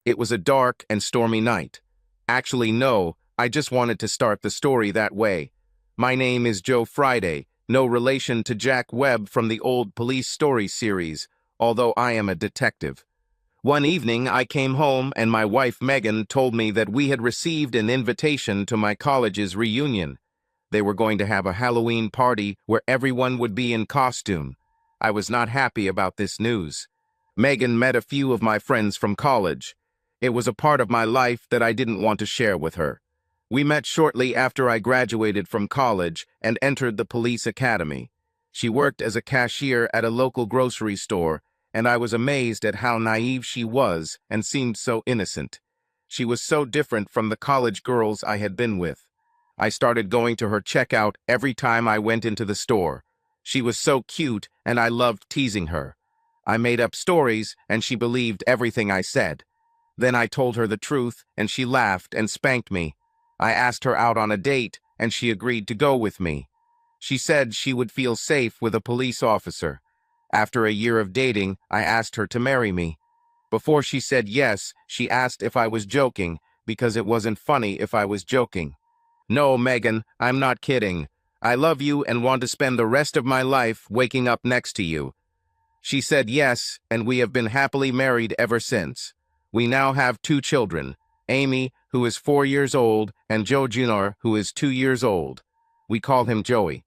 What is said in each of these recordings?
It was a dark and stormy night. Actually, no, I just wanted to start the story that way. My name is Joe Friday, no relation to Jack Webb from the old police story series, although I am a detective. One evening, I came home and my wife Megan told me that we had received an invitation to my college's reunion. They were going to have a Halloween party where everyone would be in costume. I was not happy about this news. Megan met a few of my friends from college. It was a part of my life that I didn't want to share with her. We met shortly after I graduated from college and entered the police academy. She worked as a cashier at a local grocery store, and I was amazed at how naive she was and seemed so innocent. She was so different from the college girls I had been with. I started going to her checkout every time I went into the store. She was so cute, and I loved teasing her. I made up stories, and she believed everything I said. Then I told her the truth, and she laughed and spanked me. I asked her out on a date, and she agreed to go with me. She said she would feel safe with a police officer. After a year of dating, I asked her to marry me. Before she said yes, she asked if I was joking, because it wasn't funny if I was joking. No, Megan, I'm not kidding. I love you and want to spend the rest of my life waking up next to you. She said yes, and we have been happily married ever since. We now have 2 children, Amy, who is 4 years old, and Joe Jr., who is 2 years old. We call him Joey.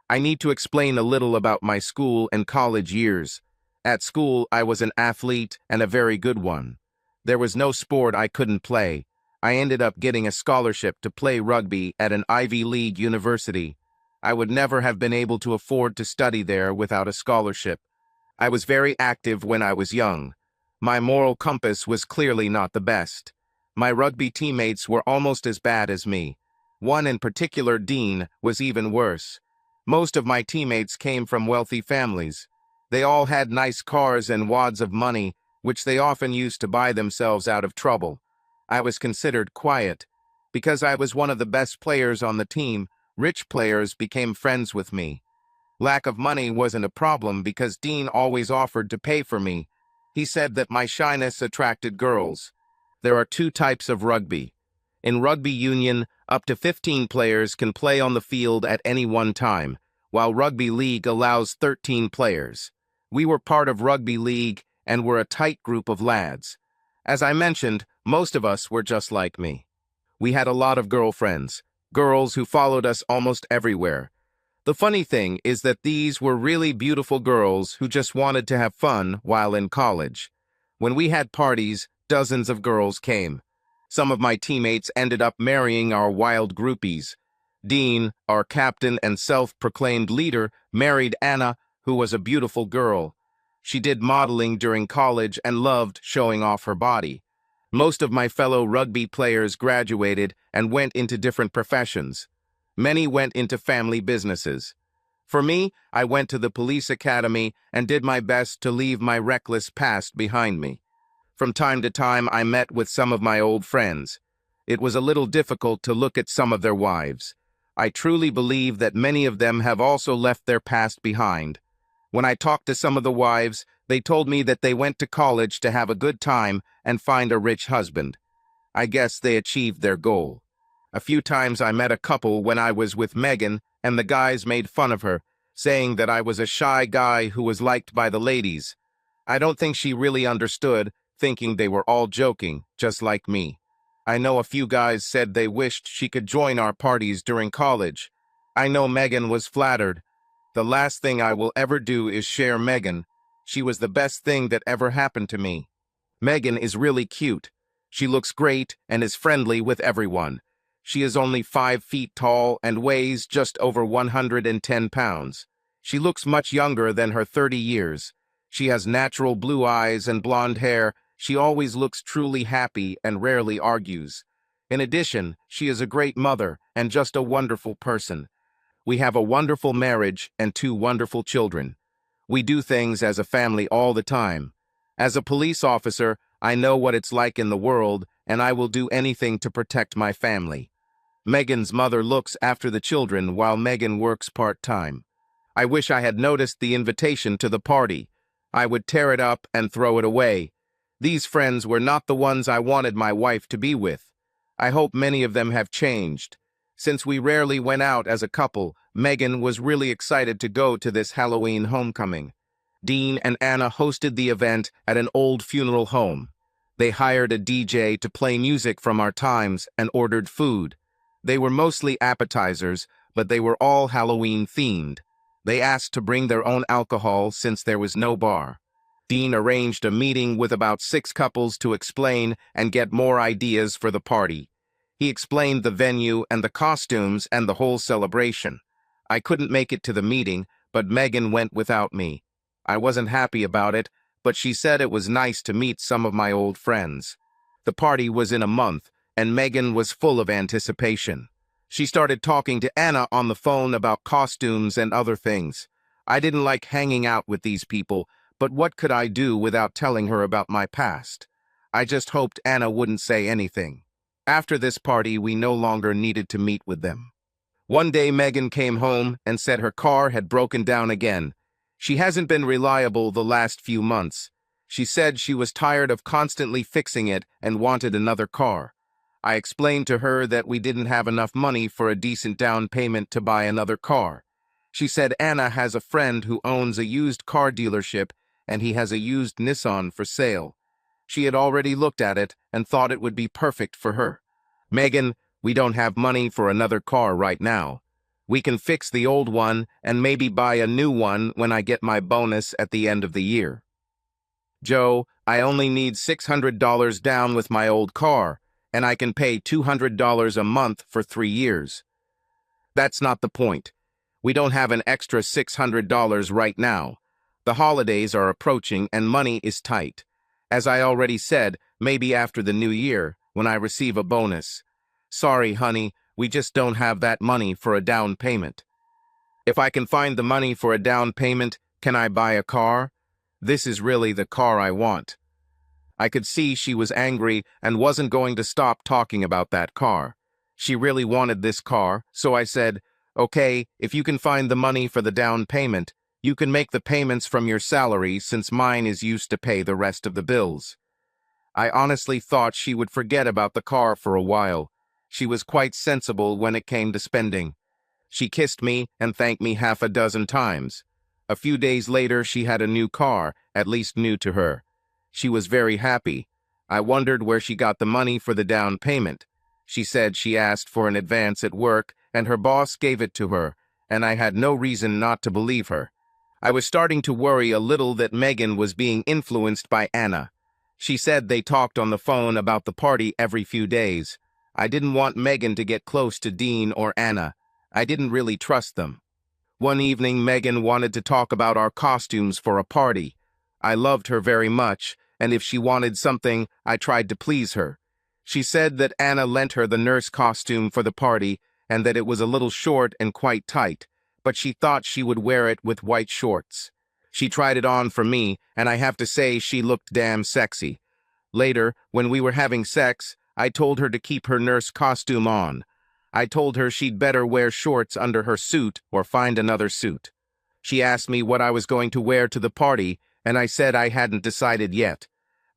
I need to explain a little about my school and college years. At school, I was an athlete and a very good one. There was no sport I couldn't play. I ended up getting a scholarship to play rugby at an Ivy League university. I would never have been able to afford to study there without a scholarship. I was very active when I was young. My moral compass was clearly not the best. My rugby teammates were almost as bad as me. One in particular, Dean, was even worse. Most of my teammates came from wealthy families. They all had nice cars and wads of money, which they often used to buy themselves out of trouble. I was considered quiet. Because I was one of the best players on the team, rich players became friends with me. Lack of money wasn't a problem because Dean always offered to pay for me. He said that my shyness attracted girls. There are 2 types of rugby. In rugby union, up to 15 players can play on the field at any one time, while rugby league allows 13 players. We were part of rugby league and were a tight group of lads. As I mentioned, most of us were just like me. We had a lot of girlfriends, girls who followed us almost everywhere. The funny thing is that these were really beautiful girls who just wanted to have fun while in college. When we had parties, dozens of girls came. Some of my teammates ended up marrying our wild groupies. Dean, our captain and self-proclaimed leader, married Anna, who was a beautiful girl. She did modeling during college and loved showing off her body. Most of my fellow rugby players graduated and went into different professions. Many went into family businesses. For me, I went to the police academy and did my best to leave my reckless past behind me. From time to time, I met with some of my old friends. It was a little difficult to look at some of their wives. I truly believe that many of them have also left their past behind. When I talked to some of the wives, they told me that they went to college to have a good time and find a rich husband. I guess they achieved their goal. A few times I met a couple when I was with Megan, and the guys made fun of her, saying that I was a shy guy who was liked by the ladies. I don't think she really understood, thinking they were all joking, just like me. I know a few guys said they wished she could join our parties during college. I know Megan was flattered. The last thing I will ever do is share Megan. She was the best thing that ever happened to me. Megan is really cute. She looks great and is friendly with everyone. She is only 5 feet tall and weighs just over 110 pounds. She looks much younger than her 30 years. She has natural blue eyes and blonde hair. She always looks truly happy and rarely argues. In addition, she is a great mother and just a wonderful person. We have a wonderful marriage and 2 wonderful children. We do things as a family all the time. As a police officer, I know what it's like in the world, and I will do anything to protect my family. Megan's mother looks after the children while Megan works part-time. I wish I had noticed the invitation to the party. I would tear it up and throw it away. These friends were not the ones I wanted my wife to be with. I hope many of them have changed. Since we rarely went out as a couple, Megan was really excited to go to this Halloween homecoming. Dean and Anna hosted the event at an old funeral home. They hired a DJ to play music from our times and ordered food. They were mostly appetizers, but they were all Halloween-themed. They asked to bring their own alcohol since there was no bar. Dean arranged a meeting with about 6 couples to explain and get more ideas for the party. He explained the venue and the costumes and the whole celebration. I couldn't make it to the meeting, but Megan went without me. I wasn't happy about it, but she said it was nice to meet some of my old friends. The party was in a month, and Megan was full of anticipation. She started talking to Anna on the phone about costumes and other things. I didn't like hanging out with these people, but what could I do without telling her about my past? I just hoped Anna wouldn't say anything. After this party, we no longer needed to meet with them. One day, Megan came home and said her car had broken down again. She hasn't been reliable the last few months. She said she was tired of constantly fixing it and wanted another car. I explained to her that we didn't have enough money for a decent down payment to buy another car. She said Anna has a friend who owns a used car dealership and he has a used Nissan for sale. She had already looked at it and thought it would be perfect for her. Megan, we don't have money for another car right now. We can fix the old one and maybe buy a new one when I get my bonus at the end of the year. Joe, I only need $600 down with my old car, and I can pay $200 a month for 3 years. That's not the point. We don't have an extra $600 right now. The holidays are approaching and money is tight. As I already said, maybe after the new year, when I receive a bonus. Sorry, honey, we just don't have that money for a down payment. If I can find the money for a down payment, can I buy a car? This is really the car I want. I could see she was angry and wasn't going to stop talking about that car. She really wanted this car, so I said, okay, if you can find the money for the down payment, you can make the payments from your salary since mine is used to pay the rest of the bills. I honestly thought she would forget about the car for a while. She was quite sensible when it came to spending. She kissed me and thanked me half a dozen times. A few days later, she had a new car, at least new to her. She was very happy. I wondered where she got the money for the down payment. She said she asked for an advance at work, and her boss gave it to her, and I had no reason not to believe her. I was starting to worry a little that Megan was being influenced by Anna. She said they talked on the phone about the party every few days. I didn't want Megan to get close to Dean or Anna. I didn't really trust them. One evening, Megan wanted to talk about our costumes for a party. I loved her very much, and if she wanted something, I tried to please her. She said that Anna lent her the nurse costume for the party and that it was a little short and quite tight, but she thought she would wear it with white shorts. She tried it on for me, and I have to say she looked damn sexy. Later, when we were having sex, I told her to keep her nurse costume on. I told her she'd better wear shorts under her suit or find another suit. She asked me what I was going to wear to the party, and I said I hadn't decided yet.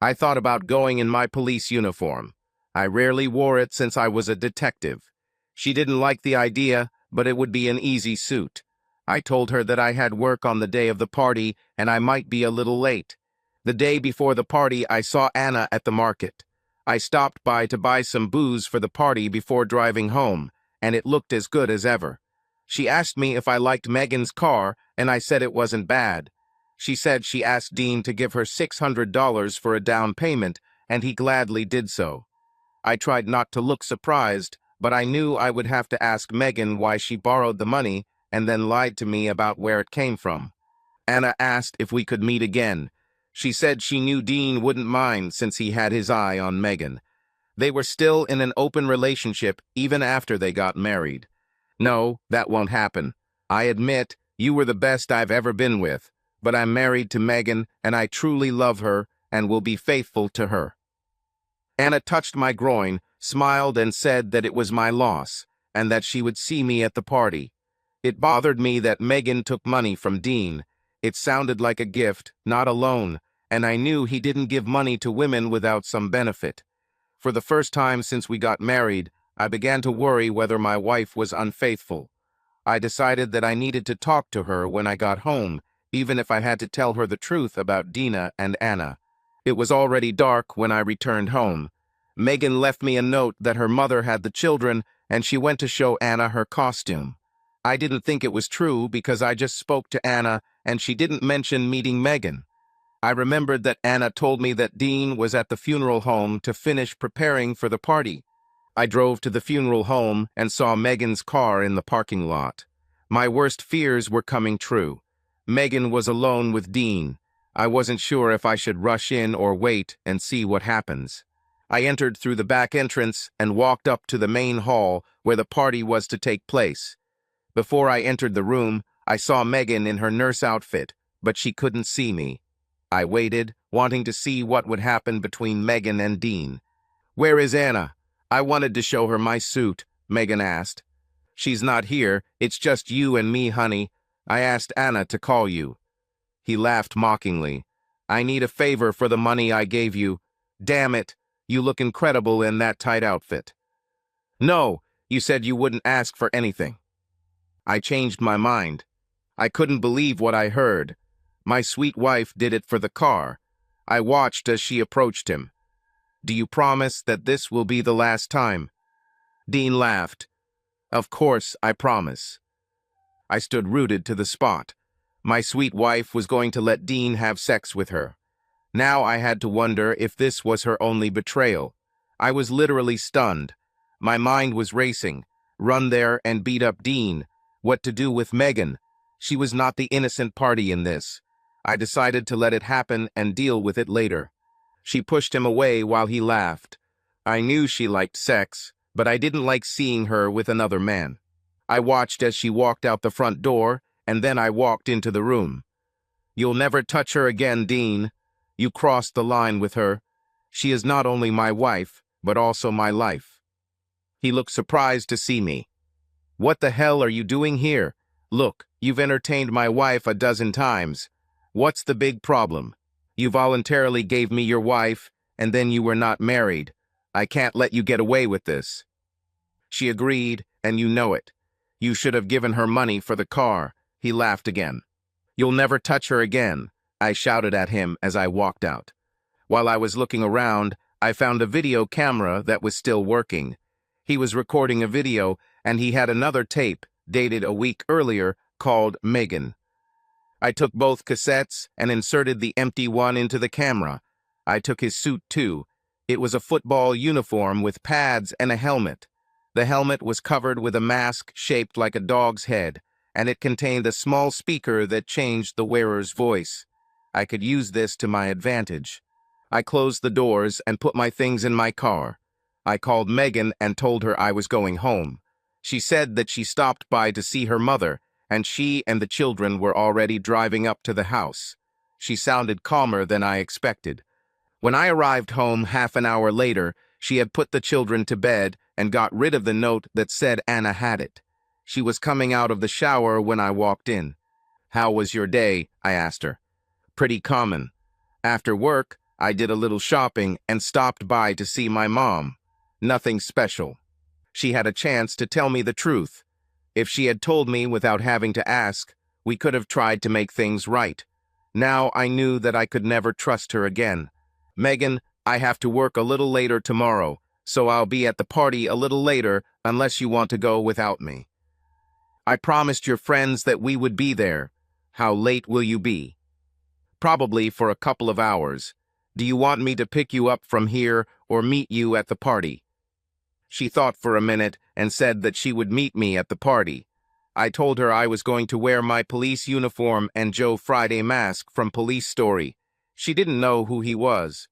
I thought about going in my police uniform. I rarely wore it since I was a detective. She didn't like the idea, but it would be an easy suit. I told her that I had work on the day of the party and I might be a little late. The day before the party, I saw Anna at the market. I stopped by to buy some booze for the party before driving home, and it looked as good as ever. She asked me if I liked Megan's car, and I said it wasn't bad. She said she asked Dean to give her $600 for a down payment, and he gladly did so. I tried not to look surprised, but I knew I would have to ask Megan why she borrowed the money and then lied to me about where it came from. Anna asked if we could meet again. She said she knew Dean wouldn't mind since he had his eye on Megan. They were still in an open relationship even after they got married. No, that won't happen. I admit, you were the best I've ever been with, but I'm married to Megan and I truly love her and will be faithful to her. Anna touched my groin, smiled and said that it was my loss and that she would see me at the party. It bothered me that Megan took money from Dean. It sounded like a gift, not a loan, and I knew he didn't give money to women without some benefit. For the first time since we got married, I began to worry whether my wife was unfaithful. I decided that I needed to talk to her when I got home, even if I had to tell her the truth about Dina and Anna. It was already dark when I returned home. Megan left me a note that her mother had the children and she went to show Anna her costume. I didn't think it was true because I just spoke to Anna and she didn't mention meeting Megan. I remembered that Anna told me that Dean was at the funeral home to finish preparing for the party. I drove to the funeral home and saw Megan's car in the parking lot. My worst fears were coming true. Megan was alone with Dean. I wasn't sure if I should rush in or wait and see what happens. I entered through the back entrance and walked up to the main hall where the party was to take place. Before I entered the room, I saw Megan in her nurse outfit, but she couldn't see me. I waited, wanting to see what would happen between Megan and Dean. "Where is Anna? I wanted to show her my suit," Megan asked. "She's not here. It's just you and me, honey. I asked Anna to call you." He laughed mockingly. "I need a favor for the money I gave you. Damn it, you look incredible in that tight outfit." "No, you said you wouldn't ask for anything." I changed my mind. I couldn't believe what I heard. My sweet wife did it for the car. I watched as she approached him. "Do you promise that this will be the last time?" Dean laughed. "Of course, I promise." I stood rooted to the spot. My sweet wife was going to let Dean have sex with her. Now I had to wonder if this was her only betrayal. I was literally stunned. My mind was racing. Run there and beat up Dean. What to do with Megan? She was not the innocent party in this. I decided to let it happen and deal with it later. She pushed him away while he laughed. I knew she liked sex, but I didn't like seeing her with another man. I watched as she walked out the front door, and then I walked into the room. "You'll never touch her again, Dean. You crossed the line with her. She is not only my wife, but also my life." He looked surprised to see me. "What the hell are you doing here? Look, you've entertained my wife a dozen times. What's the big problem? You voluntarily gave me your wife, and then you were not married. I can't let you get away with this." She agreed, and you know it. "You should have given her money for the car." He laughed again. "You'll never touch her again," I shouted at him as I walked out. While I was looking around, I found a video camera that was still working. He was recording a video, and he had another tape, dated a week earlier, called Megan. I took both cassettes and inserted the empty one into the camera. I took his suit too. It was a football uniform with pads and a helmet. The helmet was covered with a mask shaped like a dog's head, and it contained a small speaker that changed the wearer's voice. I could use this to my advantage. I closed the doors and put my things in my car. I called Megan and told her I was going home. She said that she stopped by to see her mother, and she and the children were already driving up to the house. She sounded calmer than I expected. When I arrived home half an hour later, she had put the children to bed and got rid of the note that said Anna had it. She was coming out of the shower when I walked in. "How was your day?" I asked her. "Pretty common. After work, I did a little shopping and stopped by to see my mom. Nothing special." She had a chance to tell me the truth. If she had told me without having to ask, we could have tried to make things right. Now I knew that I could never trust her again. "Megan, I have to work a little later tomorrow, so I'll be at the party a little later unless you want to go without me." "I promised your friends that we would be there. How late will you be?" "Probably for a couple of hours. Do you want me to pick you up from here or meet you at the party?" She thought for a minute and said that she would meet me at the party. I told her I was going to wear my police uniform and Joe Friday mask from Police Story. She didn't know who he was.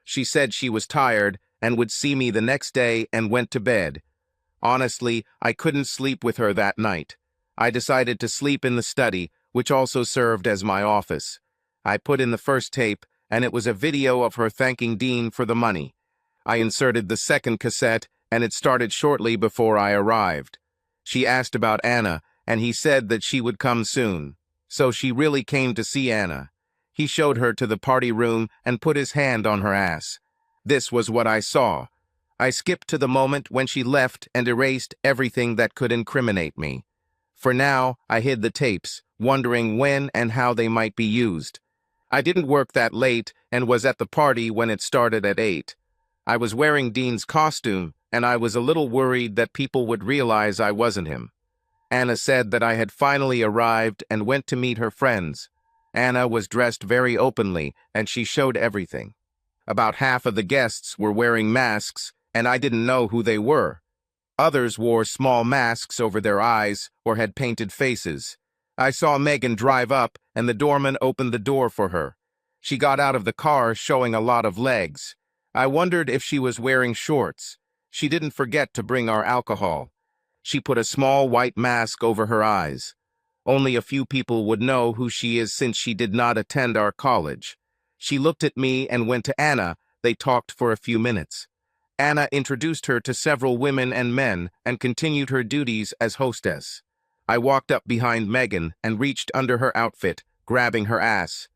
She said she was tired and would see me the next day and went to bed. Honestly, I couldn't sleep with her that night. I decided to sleep in the study, which also served as my office. I put in the first tape, and it was a video of her thanking Dean for the money. I inserted the second cassette, and it started shortly before I arrived. She asked about Anna, and he said that she would come soon. So she really came to see Anna. He showed her to the party room and put his hand on her ass. This was what I saw. I skipped to the moment when she left and erased everything that could incriminate me. For now, I hid the tapes, wondering when and how they might be used. I didn't work that late and was at the party when it started at 8. I was wearing Dean's costume, and I was a little worried that people would realize I wasn't him. Anna said that I had finally arrived and went to meet her friends. Anna was dressed very openly, and she showed everything. About half of the guests were wearing masks, and I didn't know who they were. Others wore small masks over their eyes or had painted faces. I saw Megan drive up, and the doorman opened the door for her. She got out of the car showing a lot of legs. I wondered if she was wearing shorts. She didn't forget to bring our alcohol. She put a small white mask over her eyes. Only a few people would know who she is since she did not attend our college. She looked at me and went to Anna. They talked for a few minutes. Anna introduced her to several women and men and continued her duties as hostess. I walked up behind Megan and reached under her outfit, grabbing her ass.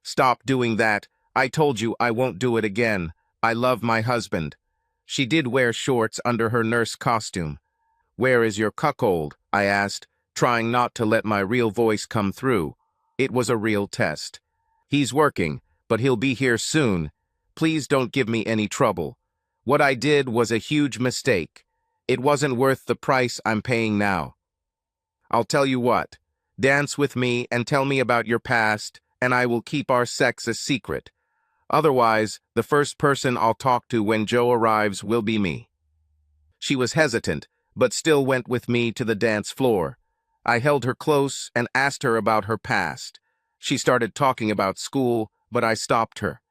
"Stop doing that. I told you I won't do it again. I love my husband." She did wear shorts under her nurse costume. "Where is your cuckold?" I asked, trying not to let my real voice come through. It was a real test. "He's working, but he'll be here soon. Please don't give me any trouble. What I did was a huge mistake. It wasn't worth the price I'm paying now. I'll tell you what. Dance with me and tell me about your past, and I will keep our sex a secret. Otherwise, the first person I'll talk to when Joe arrives will be me." She was hesitant, but still went with me to the dance floor. I held her close and asked her about her past. She started talking about school, but I stopped her.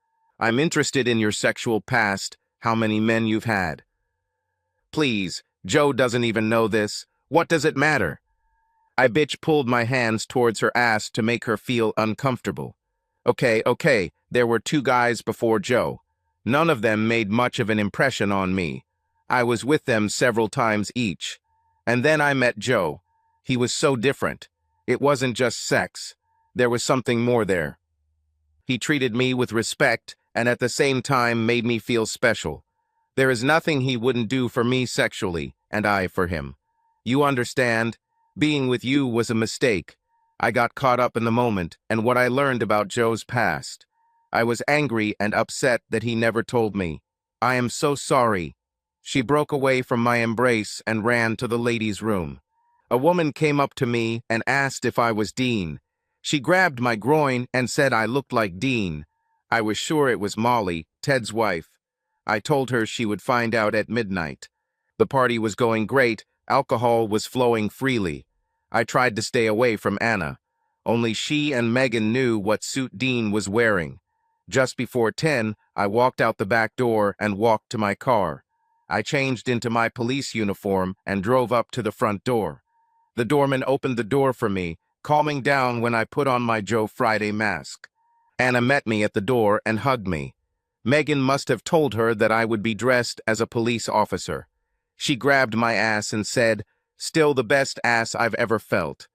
"I'm interested in your sexual past, how many men you've had." "Please, Joe doesn't even know this. What does it matter?" I pulled my hands towards her ass to make her feel uncomfortable. Okay, there were 2 guys before Joe. None of them made much of an impression on me. I was with them several times each. And then I met Joe. He was so different. It wasn't just sex. There was something more there. He treated me with respect and at the same time made me feel special. There is nothing he wouldn't do for me sexually, and I for him. You understand? Being with you was a mistake. I got caught up in the moment and what I learned about Joe's past. I was angry and upset that he never told me. I am so sorry. She broke away from my embrace and ran to the ladies' room. A woman came up to me and asked if I was Dean. She grabbed my groin and said I looked like Dean. I was sure it was Molly, Ted's wife. I told her she would find out at midnight. The party was going great. Alcohol was flowing freely. I tried to stay away from Anna. Only she and Megan knew what suit Dean was wearing. Just before 10, I walked out the back door and walked to my car. I changed into my police uniform and drove up to the front door. The doorman opened the door for me, calming down when I put on my Joe Friday mask. Anna met me at the door and hugged me. Megan must have told her that I would be dressed as a police officer. She grabbed my ass and said, "Still the best ass I've ever felt."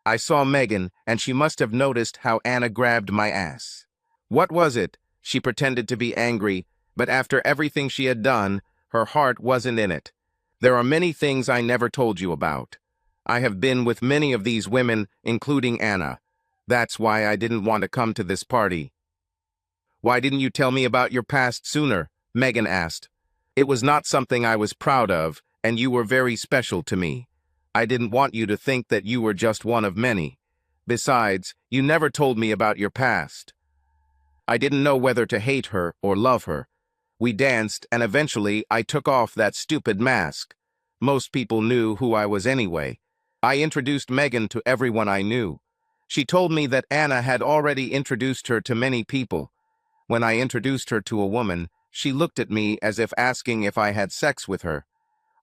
I saw Megan, and she must have noticed how Anna grabbed my ass. What was it? She pretended to be angry, but after everything she had done, her heart wasn't in it. There are many things I never told you about. I have been with many of these women, including Anna. That's why I didn't want to come to this party. "Why didn't you tell me about your past sooner?" Megan asked. "It was not something I was proud of, and you were very special to me. I didn't want you to think that you were just one of many. Besides, you never told me about your past." I didn't know whether to hate her or love her. We danced, and eventually I took off that stupid mask. Most people knew who I was anyway. I introduced Megan to everyone I knew. She told me that Anna had already introduced her to many people. When I introduced her to a woman, she looked at me as if asking if I had sex with her.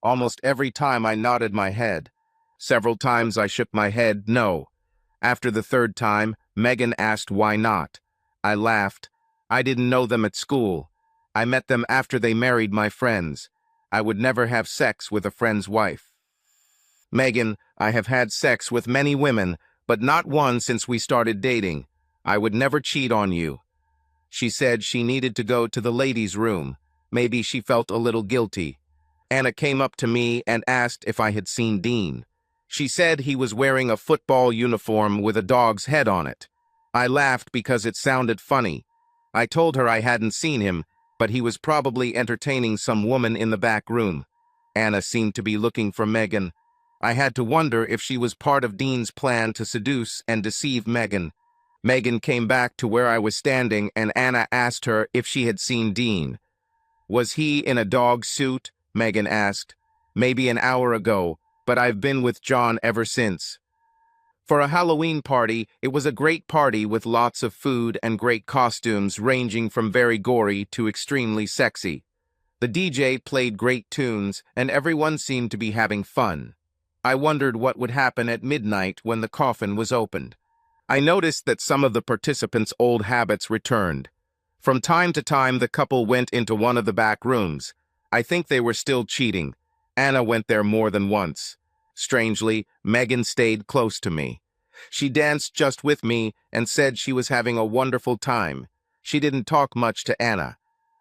Almost every time I nodded my head. Several times I shook my head no. After the 3rd time, Megan asked why not. I laughed. I didn't know them at school. I met them after they married my friends. I would never have sex with a friend's wife. "Megan, I have had sex with many women, but not one since we started dating. I would never cheat on you. She said she needed to go to the ladies' room. Maybe she felt a little guilty. Anna came up to me and asked if I had seen Dean. She said he was wearing a football uniform with a dog's head on it. I laughed because it sounded funny. I told her I hadn't seen him, but he was probably entertaining some woman in the back room. Anna seemed to be looking for Megan. I had to wonder if she was part of Dean's plan to seduce and deceive Megan. Megan came back to where I was standing, and Anna asked her if she had seen Dean. Was he in a dog suit? Megan asked. Maybe an hour ago, but I've been with John ever since. For a Halloween party, it was a great party with lots of food and great costumes ranging from very gory to extremely sexy. The DJ played great tunes, and everyone seemed to be having fun. I wondered what would happen at midnight when the coffin was opened. I noticed that some of the participants' old habits returned. From time to time, the couple went into one of the back rooms. I think they were still cheating. Anna went there more than once. Strangely, Megan stayed close to me. She danced just with me and said she was having a wonderful time. She didn't talk much to Anna.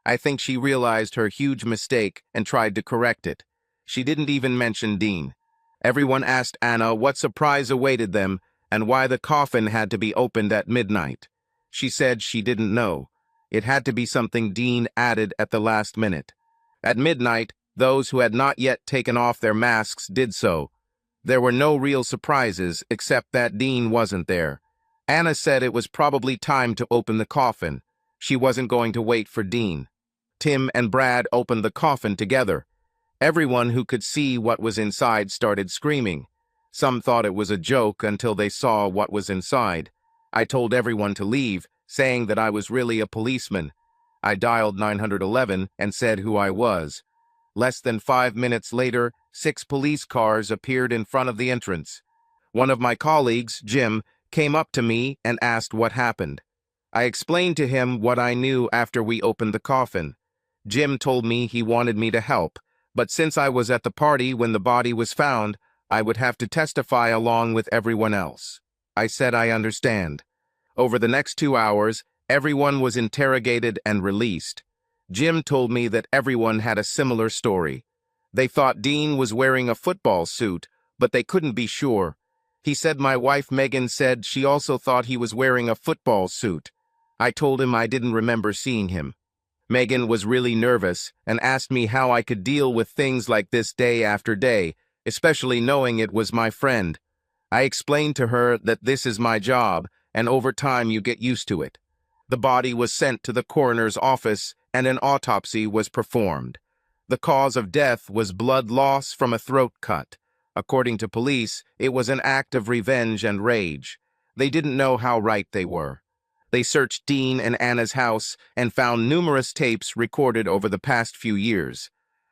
I think she realized her huge mistake and tried to correct it. She didn't even mention Dean. Everyone asked Anna what surprise awaited them and why the coffin had to be opened at midnight. She said she didn't know. It had to be something Dean added at the last minute. At midnight, those who had not yet taken off their masks did so. There were no real surprises except that Dean wasn't there. Anna said it was probably time to open the coffin. She wasn't going to wait for Dean. Tim and Brad opened the coffin together. Everyone who could see what was inside started screaming. Some thought it was a joke until they saw what was inside. I told everyone to leave, saying that I was really a policeman. I dialed 911 and said who I was. Less than 5 minutes later, 6 police cars appeared in front of the entrance. One of my colleagues, Jim, came up to me and asked what happened. I explained to him what I knew after we opened the coffin. Jim told me he wanted me to help, but since I was at the party when the body was found, I would have to testify along with everyone else. I said I understand. Over the next 2 hours, everyone was interrogated and released. Jim told me that everyone had a similar story. They thought Dean was wearing a football suit, but they couldn't be sure. He said my wife Megan said she also thought he was wearing a football suit. I told him I didn't remember seeing him. Megan was really nervous and asked me how I could deal with things like this day after day, especially knowing it was my friend. I explained to her that this is my job, and over time you get used to it. The body was sent to the coroner's office, and an autopsy was performed. The cause of death was blood loss from a throat cut. According to police, it was an act of revenge and rage. They didn't know how right they were. They searched Dean and Anna's house and found numerous tapes recorded over the past few years.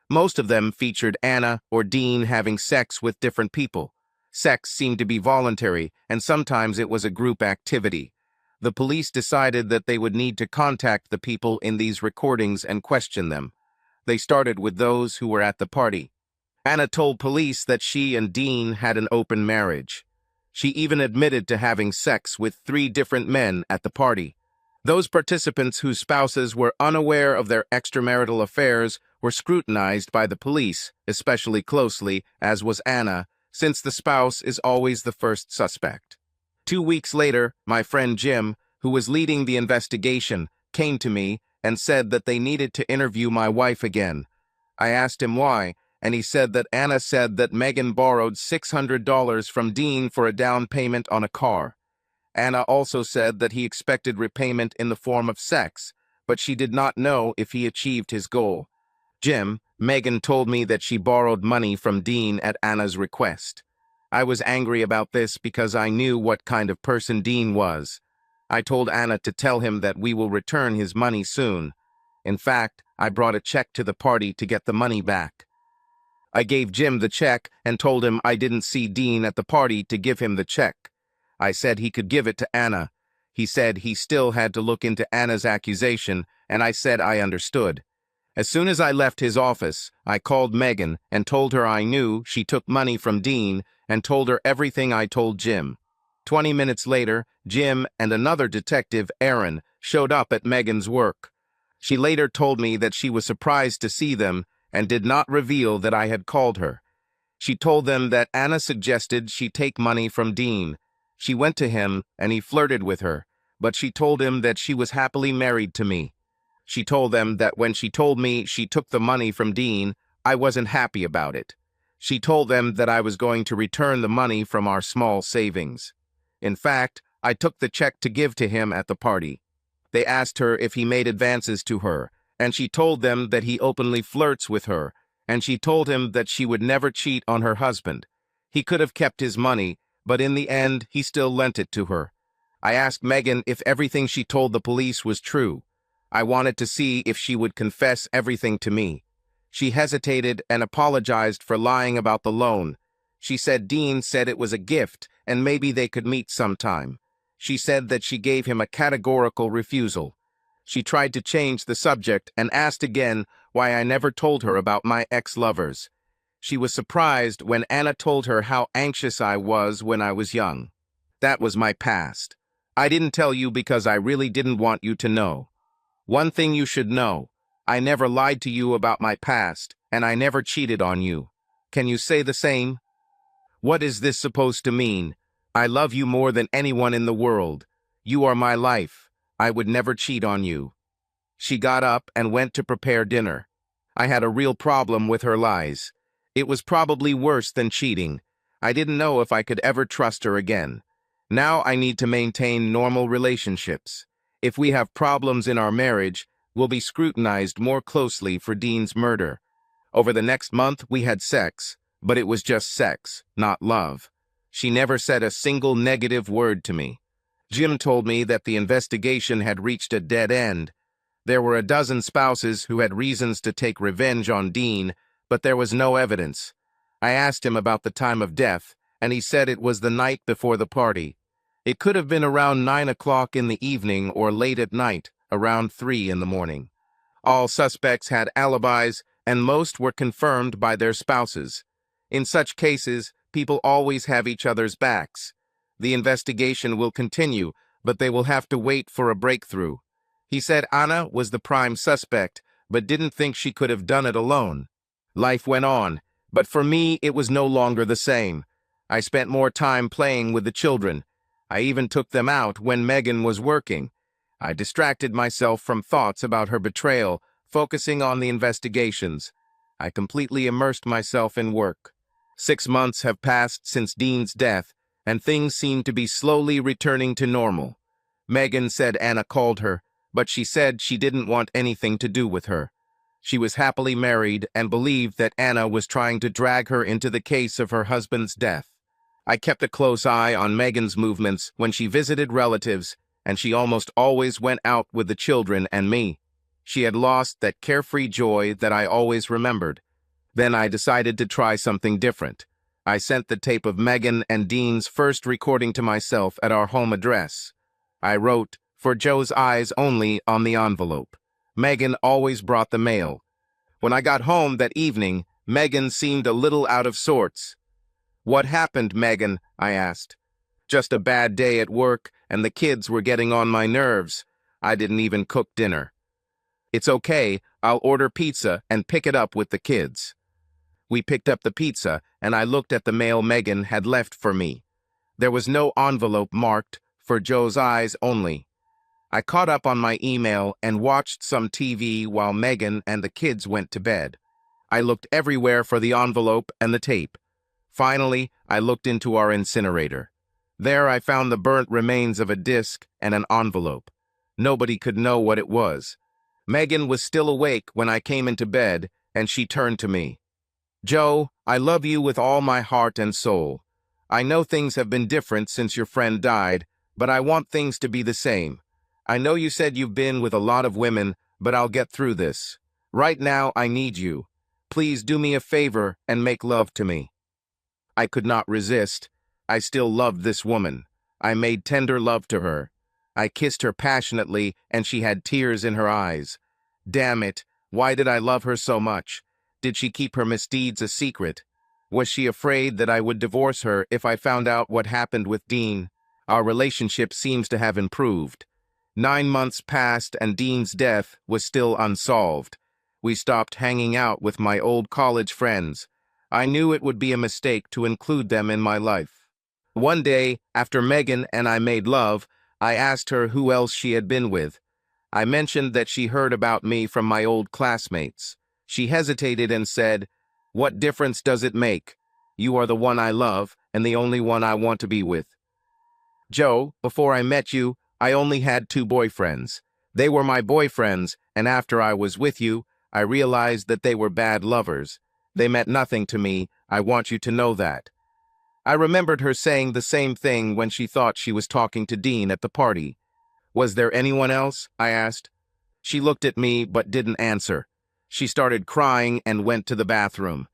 Most of them featured Anna or Dean having sex with different people. Sex seemed to be voluntary, and sometimes it was a group activity. The police decided that they would need to contact the people in these recordings and question them. They started with those who were at the party. Anna told police that she and Dean had an open marriage. She even admitted to having sex with 3 different men at the party. Those participants whose spouses were unaware of their extramarital affairs were scrutinized by the police, especially closely, as was Anna, since the spouse is always the first suspect. 2 weeks later, my friend Jim, who was leading the investigation, came to me and said that they needed to interview my wife again. I asked him why, and he said that Anna said that Megan borrowed $600 from Dean for a down payment on a car. Anna also said that he expected repayment in the form of sex, but she did not know if he achieved his goal. Jim, Megan told me that she borrowed money from Dean at Anna's request. I was angry about this because I knew what kind of person Dean was. I told Anna to tell him that we will return his money soon. In fact, I brought a check to the party to get the money back. I gave Jim the check and told him I didn't see Dean at the party to give him the check. I said he could give it to Anna. He said he still had to look into Anna's accusation, and I said I understood. As soon as I left his office, I called Megan and told her I knew she took money from Dean and told her everything I told Jim. 20 minutes later, Jim and another detective, Aaron, showed up at Megan's work. She later told me that she was surprised to see them and did not reveal that I had called her. She told them that Anna suggested she take money from Dean. She went to him and he flirted with her, but she told him that she was happily married to me. She told them that when she told me she took the money from Dean, I wasn't happy about it. She told them that I was going to return the money from our small savings. In fact, I took the check to give to him at the party. They asked her if he made advances to her, and she told them that he openly flirts with her, and she told him that she would never cheat on her husband. He could have kept his money, but in the end, he still lent it to her. I asked Megan if everything she told the police was true. I wanted to see if she would confess everything to me. She hesitated and apologized for lying about the loan. She said Dean said it was a gift and maybe they could meet sometime. She said that she gave him a categorical refusal. She tried to change the subject and asked again why I never told her about my ex-lovers. She was surprised when Anna told her how anxious I was when I was young. That was my past. I didn't tell you because I really didn't want you to know. One thing you should know, I never lied to you about my past, and I never cheated on you. Can you say the same? What is this supposed to mean? I love you more than anyone in the world. You are my life. I would never cheat on you. She got up and went to prepare dinner. I had a real problem with her lies. It was probably worse than cheating. I didn't know if I could ever trust her again. Now I need to maintain normal relationships. If we have problems in our marriage, we'll be scrutinized more closely for Dean's murder. Over the next month, we had sex, but it was just sex, not love. She never said a single negative word to me. Jim told me that the investigation had reached a dead end. There were a dozen spouses who had reasons to take revenge on Dean, but there was no evidence. I asked him about the time of death, and he said it was the night before the party. It could have been around 9 o'clock in the evening or late at night, around 3 in the morning. All suspects had alibis, and most were confirmed by their spouses. In such cases, people always have each other's backs. The investigation will continue, but they will have to wait for a breakthrough. He said Anna was the prime suspect, but didn't think she could have done it alone. Life went on, but for me it was no longer the same. I spent more time playing with the children. I even took them out when Megan was working. I distracted myself from thoughts about her betrayal, focusing on the investigations. I completely immersed myself in work. 6 months have passed since Dean's death, and things seem to be slowly returning to normal. Megan said Anna called her, but she said she didn't want anything to do with her. She was happily married and believed that Anna was trying to drag her into the case of her husband's death. I kept a close eye on Megan's movements when she visited relatives, and she almost always went out with the children and me. She had lost that carefree joy that I always remembered. Then I decided to try something different. I sent the tape of Megan and Dean's first recording to myself at our home address. I wrote, "For Joe's eyes only," on the envelope. Megan always brought the mail. When I got home that evening, Megan seemed a little out of sorts. "What happened, Megan?" I asked. "Just a bad day at work, and the kids were getting on my nerves. I didn't even cook dinner." "It's okay, I'll order pizza and pick it up with the kids." We picked up the pizza, and I looked at the mail Megan had left for me. There was no envelope marked, "For Joe's eyes only." I caught up on my email and watched some TV while Megan and the kids went to bed. I looked everywhere for the envelope and the tape. Finally, I looked into our incinerator. There I found the burnt remains of a disc and an envelope. Nobody could know what it was. Megan was still awake when I came into bed, and she turned to me. "Joe, I love you with all my heart and soul. I know things have been different since your friend died, but I want things to be the same. I know you said you've been with a lot of women, but I'll get through this. Right now, I need you. Please do me a favor and make love to me." I could not resist. I still loved this woman. I made tender love to her. I kissed her passionately, and she had tears in her eyes. Damn it, why did I love her so much? Did she keep her misdeeds a secret? Was she afraid that I would divorce her if I found out what happened with Dean? Our relationship seems to have improved. 9 months passed and Dean's death was still unsolved. We stopped hanging out with my old college friends. I knew it would be a mistake to include them in my life. One day, after Megan and I made love, I asked her who else she had been with. I mentioned that she heard about me from my old classmates. She hesitated and said, "What difference does it make? You are the one I love and the only one I want to be with." Joe, before I met you, I only had 2 boyfriends. They were my boyfriends, and after I was with you, I realized that they were bad lovers. They meant nothing to me. I want you to know that. I remembered her saying the same thing when she thought she was talking to Dean at the party. "Was there anyone else?" I asked. She looked at me but didn't answer. She started crying and went to the bathroom.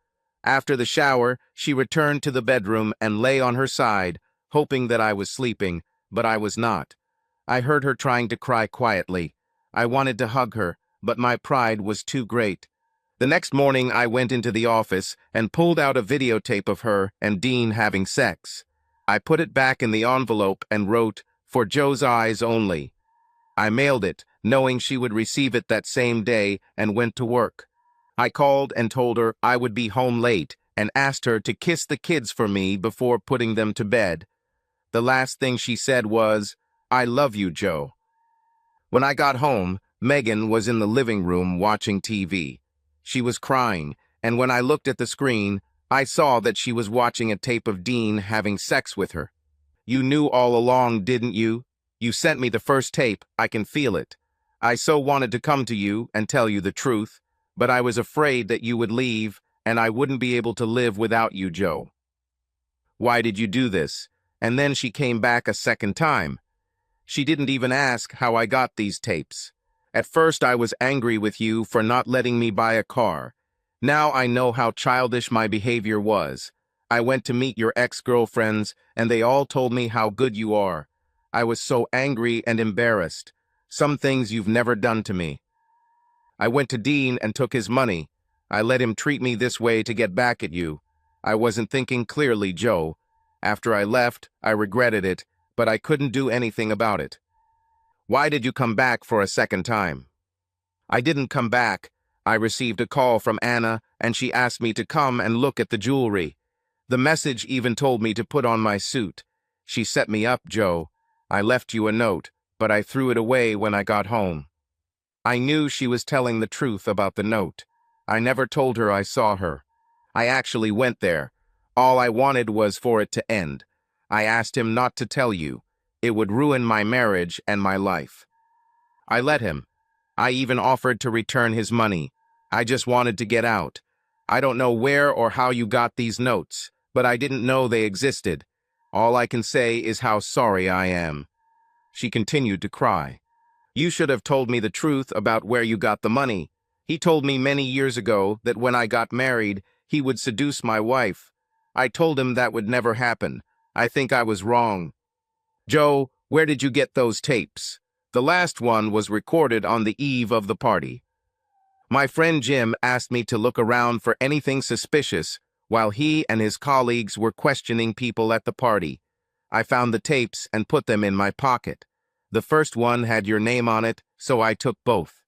After the shower, she returned to the bedroom and lay on her side, hoping that I was sleeping, but I was not. I heard her trying to cry quietly. I wanted to hug her, but my pride was too great. The next morning, I went into the office and pulled out a videotape of her and Dean having sex. I put it back in the envelope and wrote, "For Joe's eyes only." I mailed it, knowing she would receive it that same day, and went to work. I called and told her I would be home late and asked her to kiss the kids for me before putting them to bed. The last thing she said was, "I love you, Joe." When I got home, Megan was in the living room watching TV. She was crying, and when I looked at the screen, I saw that she was watching a tape of Dean having sex with her. "You knew all along, didn't you? You sent me the first tape, I can feel it. I so wanted to come to you and tell you the truth, but I was afraid that you would leave and I wouldn't be able to live without you, Joe. Why did you do this?" And then she came back a second time. She didn't even ask how I got these tapes. At first I was angry with you for not letting me buy a car. Now I know how childish my behavior was. I went to meet your ex-girlfriends and they all told me how good you are. I was so angry and embarrassed. Some things you've never done to me. I went to Dean and took his money. I let him treat me this way to get back at you. I wasn't thinking clearly, Joe. After I left, I regretted it, but I couldn't do anything about it. Why did you come back for a second time? I didn't come back. I received a call from Anna, and she asked me to come and look at the jewelry. The message even told me to put on my suit. She set me up, Joe. I left you a note, but I threw it away when I got home. I knew she was telling the truth about the note. I never told her I saw her. I actually went there. All I wanted was for it to end. I asked him not to tell you. It would ruin my marriage and my life. I let him. I even offered to return his money. I just wanted to get out. I don't know where or how you got these notes, but I didn't know they existed. All I can say is how sorry I am. She continued to cry. You should have told me the truth about where you got the money. He told me many years ago that when I got married, he would seduce my wife. I told him that would never happen. I think I was wrong. Joe, where did you get those tapes? The last one was recorded on the eve of the party. My friend Jim asked me to look around for anything suspicious while he and his colleagues were questioning people at the party. I found the tapes and put them in my pocket. The first one had your name on it, so I took both.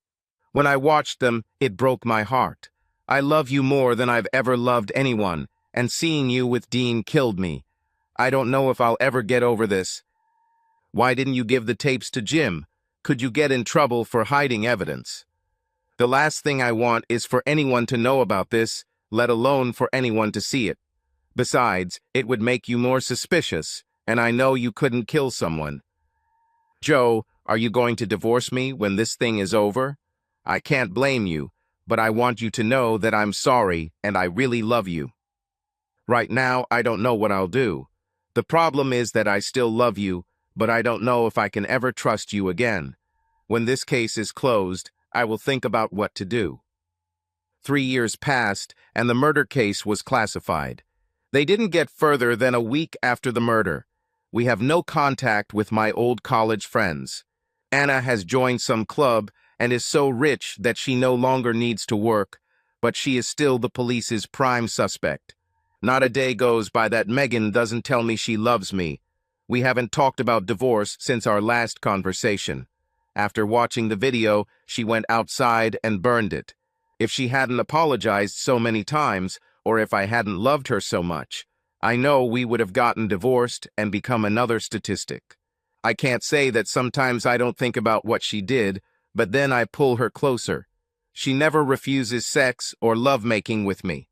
When I watched them, it broke my heart. I love you more than I've ever loved anyone, and seeing you with Dean killed me. I don't know if I'll ever get over this. Why didn't you give the tapes to Jim? Could you get in trouble for hiding evidence? The last thing I want is for anyone to know about this, let alone for anyone to see it. Besides, it would make you more suspicious, and I know you couldn't kill someone. Joe, are you going to divorce me when this thing is over? I can't blame you, but I want you to know that I'm sorry and I really love you. Right now, I don't know what I'll do. The problem is that I still love you, but I don't know if I can ever trust you again. When this case is closed, I will think about what to do. 3 years passed, and the murder case was classified. They didn't get further than a week after the murder. We have no contact with my old college friends. Anna has joined some club and is so rich that she no longer needs to work, but she is still the police's prime suspect. Not a day goes by that Megan doesn't tell me she loves me. We haven't talked about divorce since our last conversation. After watching the video, she went outside and burned it. If she hadn't apologized so many times, or if I hadn't loved her so much, I know we would have gotten divorced and become another statistic. I can't say that sometimes I don't think about what she did, but then I pull her closer. She never refuses sex or lovemaking with me.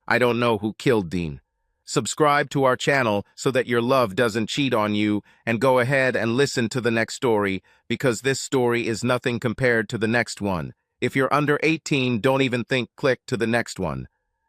I don't know who killed Dean. Subscribe to our channel so that your love doesn't cheat on you, and go ahead and listen to the next story, because this story is nothing compared to the next one. If you're under 18, don't even click to the next one.